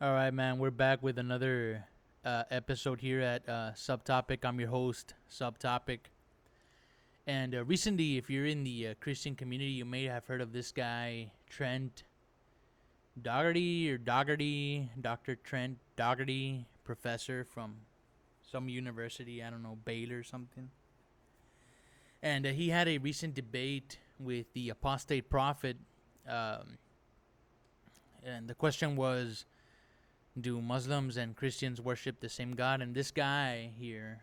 All right, man. We're back with another episode here at Subtopic. I'm your host, Subtopic. And recently, if you're in the Christian community, you may have heard of this guy, Trent Dougherty or Dougherty, Dr. Trent Dougherty, professor from some university, I don't know, Baylor or something. And he had a recent debate with the apostate prophet. Um, and the question was, do Muslims and Christians worship the same God? And this guy here,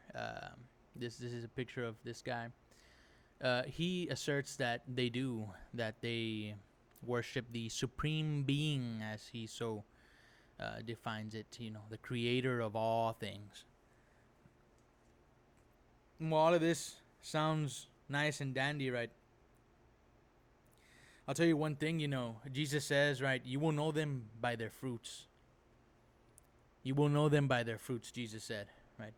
this is a picture of this guy. He asserts that they do, that they worship the supreme being, as he so defines it. You know, the creator of all things. Well, all of this sounds nice and dandy, right? I'll tell you one thing. You know, Jesus says, right, you will know them by their fruits. You will know them by their fruits, Jesus said, right?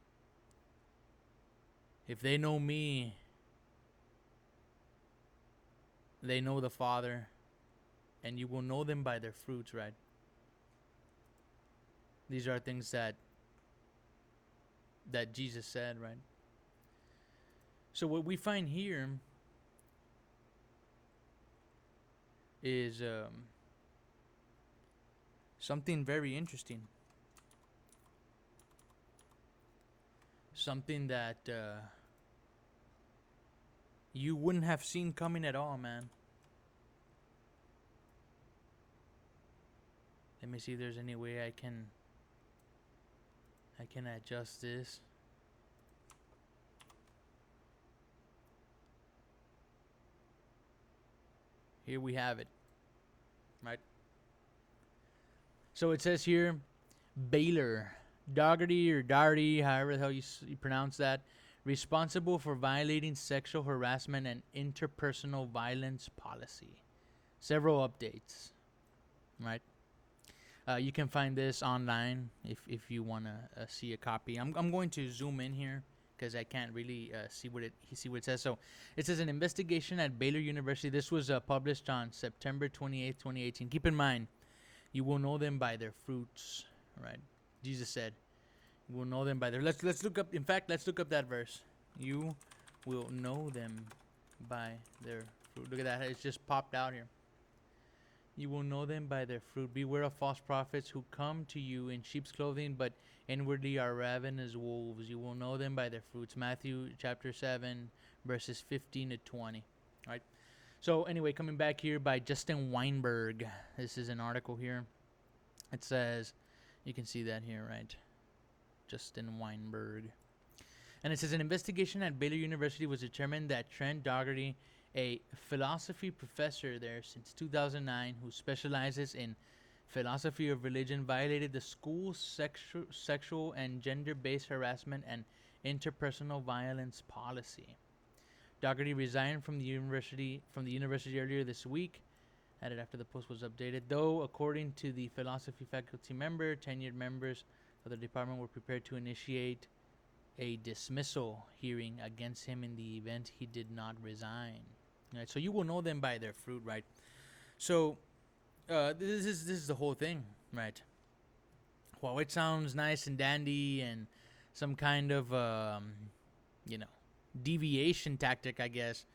If they know me, they know the Father, and you will know them by their fruits, right? These are things that Jesus said, right? So what we find here is something very interesting. Something that you wouldn't have seen coming at all, man. Let me see if there's any way I can adjust this. Here we have it. Right? So it says here, Baylor, Dougherty or Dougherty, however the hell you pronounce that, responsible for violating sexual harassment and interpersonal violence policy. Several updates. Right? You can find this online if you want to see a copy. I'm going to zoom in here because I can't really see what it says. So it says an investigation at Baylor University. This was published on September 28th, 2018. Keep in mind, you will know them by their fruits, right? Jesus said, "You will know them by their." Let's look up. In fact, let's look up that verse. You will know them by their fruit. Look at that. It's just popped out here. You will know them by their fruit. Beware of false prophets who come to you in sheep's clothing, but inwardly are ravenous wolves. You will know them by their fruits. Matthew chapter 7, verses 15 to 20. All right. So anyway, coming back here by Justin Weinberg. This is an article here. It says, you can see that here, right? Justin Weinberg. And it says, an investigation at Baylor University was determined that Trent Dougherty, a philosophy professor there since 2009 who specializes in philosophy of religion, violated the school's sexual and gender-based harassment and interpersonal violence policy. Dougherty resigned from the university earlier this week, added after the post was updated, though according to the philosophy faculty member, tenured members of the department were prepared to initiate a dismissal hearing against him in the event he did not resign. Right, so you will know them by their fruit, right? So this is the whole thing, right? While it sounds nice and dandy and some kind of deviation tactic, I guess,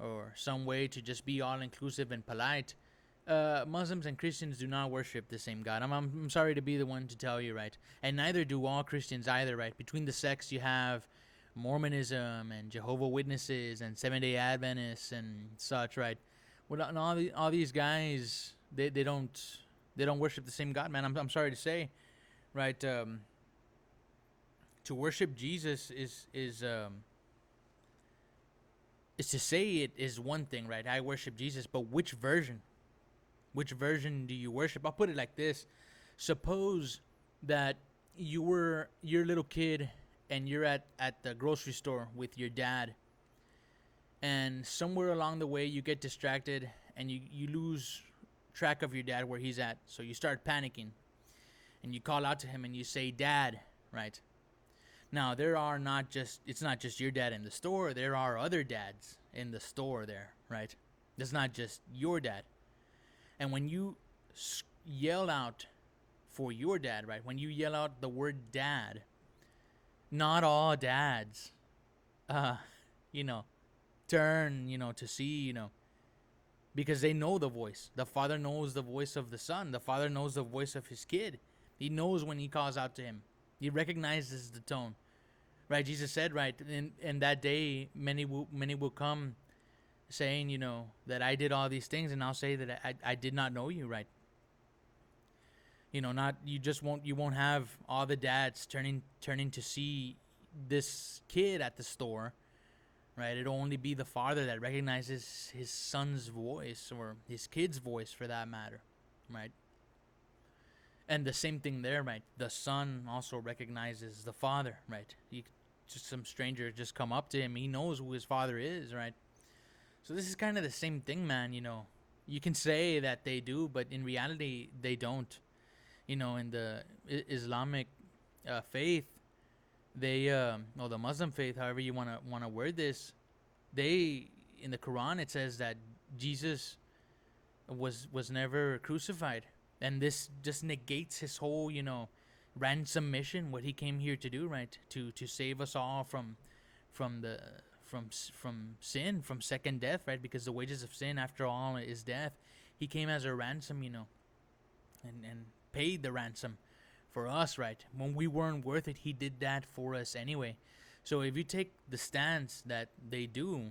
or some way to just be all inclusive and polite, Muslims and Christians do not worship the same God. I'm sorry to be the one to tell you, right? And neither do all Christians either, right? Between the sects, you have Mormonism and Jehovah Witnesses and Seventh-day Adventists and such, right? Well, and all these guys, they don't worship the same God, man. I'm sorry to say, right? To worship Jesus is to say it is one thing, right? I worship Jesus, but which version? Which version do you worship? I'll put it like this: suppose that you're a little kid and you're at the grocery store with your dad, and somewhere along the way you get distracted and you lose track of your dad, where he's at. So you start panicking and you call out to him and you say, "Dad," right? Now it's not just your dad in the store. There are other dads in the store there, right? It's not just your dad. And when you yell out for your dad, right? When you yell out the word dad, not all dads, uh, you know, turn, to see, because they know the voice. The father knows the voice of the son. The father knows the voice of his kid. He knows when he calls out to him. He recognizes the tone, right? Jesus said, right, in that day, many will come saying, that I did all these things, and I'll say that I did not know you, right? Not you won't have all the dads turning to see this kid at the store, right? It'll only be the father that recognizes his son's voice, or his kid's voice for that matter, right? And the same thing there, right? The son also recognizes the father, right? Just some stranger just come up to him, he knows who his father is, right? So this is kind of the same thing, man. You can say that they do, but in reality, they don't. In the Islamic faith, they, or the Muslim faith, however you wanna word this, they, in the Quran, it says that Jesus was never crucified, and this just negates his whole, ransom mission, what he came here to do, right? To save us all from the from sin, from second death, right? Because the wages of sin, after all, is death. He came as a ransom, and paid the ransom for us, right? When we weren't worth it, he did that for us anyway. So if you take the stance that they do,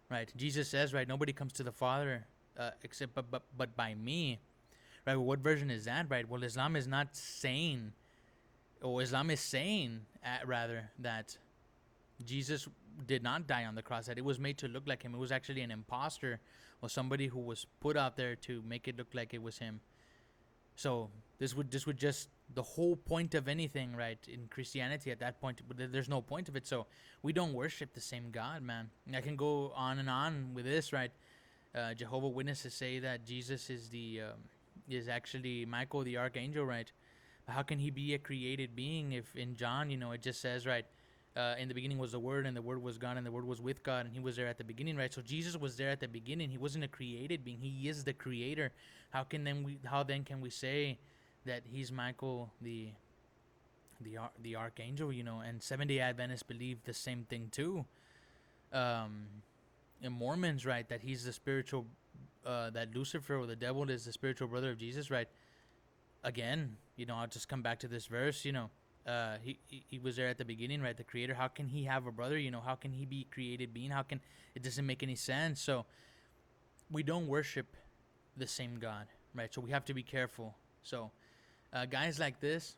right? Jesus says, right, nobody comes to the Father except but by me, right? Well, what version is that, right? Well, Islam is not saying, or Islam is saying, rather, that Jesus did not die on the cross, that it was made to look like him. It was actually an imposter, or somebody who was put out there to make it look like it was him. So this would just, the whole point of anything, right, in Christianity at that point, there's no point of it. So we don't worship the same God, man. I can go on and on with this, right? Jehovah Witnesses say that Jesus is actually Michael the archangel, right? How can he be a created being if in John, it just says, right, in the beginning was the Word, and the Word was God, and the Word was with God, and he was there at the beginning, right? So Jesus was there at the beginning. He wasn't a created being. He is the creator. How then can we say that he's Michael the archangel, and Seventh-day Adventists believe the same thing too. In Mormons, right, that he's the spiritual, that Lucifer, or the devil, is the spiritual brother of Jesus, right? Again, I'll just come back to this verse, he was there at the beginning, right? The creator. How can he have a brother? How can he be created being? It doesn't make any sense. So we don't worship the same God, right? So we have to be careful. So guys like this,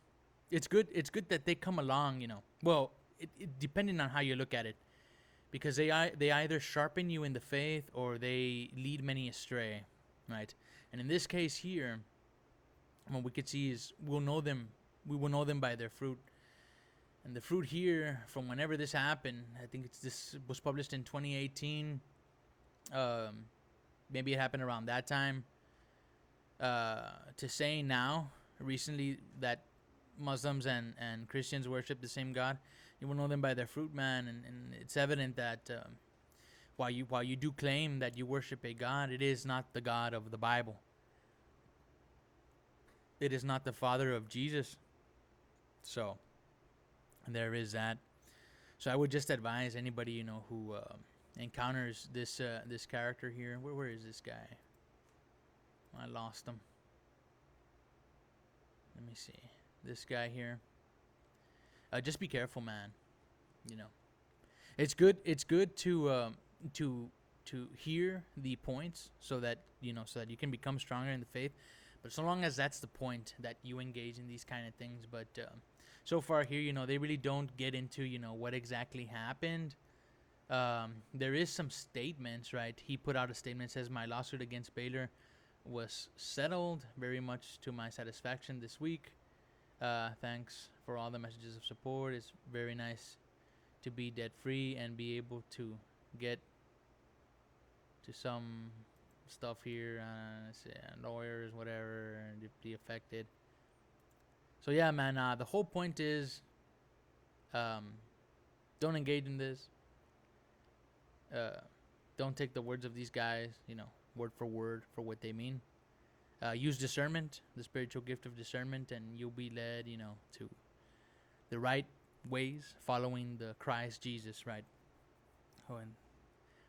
it's good that they come along, well, depending on how you look at it, because they either sharpen you in the faith, or they lead many astray, right? And in this case here, what we could see is we will know them by their fruit. And the fruit here, from whenever this happened, I think this was published in 2018. Maybe it happened around that time. To saying now, recently, that Muslims and Christians worship the same God, you will know them by their fruit, man. And it's evident that while you do claim that you worship a God, it is not the God of the Bible. It is not the Father of Jesus. So there is that. So I would just advise anybody who encounters this character here. Where is this guy? I lost him. Let me see. This guy here. Just be careful, man. It's good to hear the points, so that you can become stronger in the faith. But so long as that's the point, that you engage in these kind of things. But so far here, they really don't get into, what exactly happened. There is some statements, right? He put out a statement that says, my lawsuit against Baylor was settled very much to my satisfaction this week. Thanks for all the messages of support. It's very nice to be debt free and be able to get to some stuff here, lawyers, whatever, the affected. So yeah, man, the whole point is, don't engage in this. Don't take the words of these guys, word for word, for what they mean. use discernment, the spiritual gift of discernment, and you'll be led, to the right ways, following the Christ Jesus, right?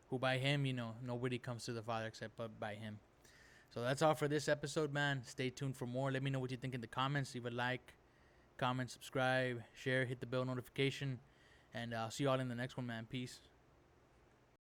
Who by him, nobody comes to the Father except but by him. So that's all for this episode, man. Stay tuned for more. Let me know what you think in the comments. Leave a like, comment, subscribe, share, hit the bell notification. And I'll see you all in the next one, man. Peace.